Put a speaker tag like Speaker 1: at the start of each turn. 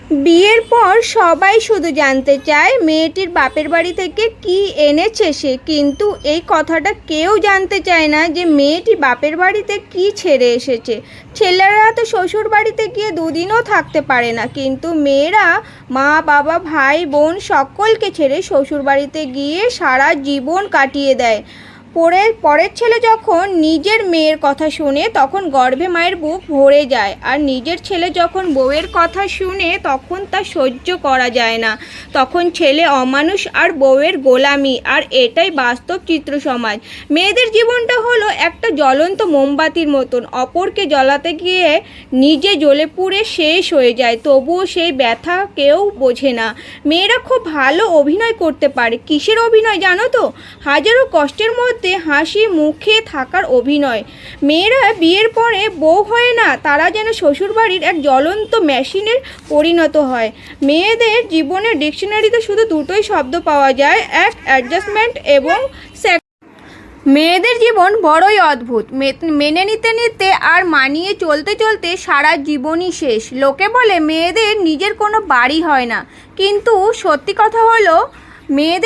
Speaker 1: বিয়ের পর সবাই শুধু জানতে চায় মেয়েটির বাপের বাড়ি থেকে কি এনেছে সে, কিন্তু এই কথাটা কেউ জানতে চায় না যে মেয়েটি বাপের বাড়িতে কি ছেড়ে এসেছে। ছেলেরা তো শ্বশুর বাড়িতে গিয়ে দুদিনও থাকতে পারে না, কিন্তু মেয়েরা মা বাবা ভাই বোন সকলকে ছেড়ে শ্বশুর বাড়িতে গিয়ে সারা জীবন কাটিয়ে দেয়। পরের ছেলে যখন নিজের মেয়ের কথা শোনে তখন গর্ভে মায়ের বুক ভরে যায়, আর নিজের ছেলে যখন বউয়ের কথা শুনে তখন তা সহ্য করা যায় না। তখন ছেলে অমানুষ আর বউয়ের গোলামি, আর এটাই বাস্তব চিত্র সমাজ। মেয়েদের জীবনটা হলো একটা জ্বলন্ত মোমবাতির মতন, অপরকে জ্বলাতে গিয়ে নিজে জ্বলে পুড়ে শেষ হয়ে যায়, তবুও সেই ব্যথা কেউ বোঝে না। মেয়েরা খুব ভালো অভিনয় করতে পারে। কিসের অভিনয় জানো তো? হাজারো কষ্টের মধ্যে হাসি মুখে থাকার অভিনয়। মেয়েরা বিয়ের পরে বউ হয় না, তারা যেন শ্বশুরবাড়ির এক জ্বলন্ত মেশিনের পরিণত হয়। মেয়েদের জীবনের ডিকশনারিতে শুধু দুটোই শব্দ পাওয়া যায়, এক অ্যাডজাস্টমেন্ট এবং মেয়েদের জীবন বড়ই অদ্ভুত। মেনে নিতে নিতে আর মানিয়ে চলতে চলতে সারা জীবনই শেষ। লোকে বলে মেয়েদের নিজের কোনো বাড়ি হয় না, কিন্তু সত্যি কথা হলো মেয়েদের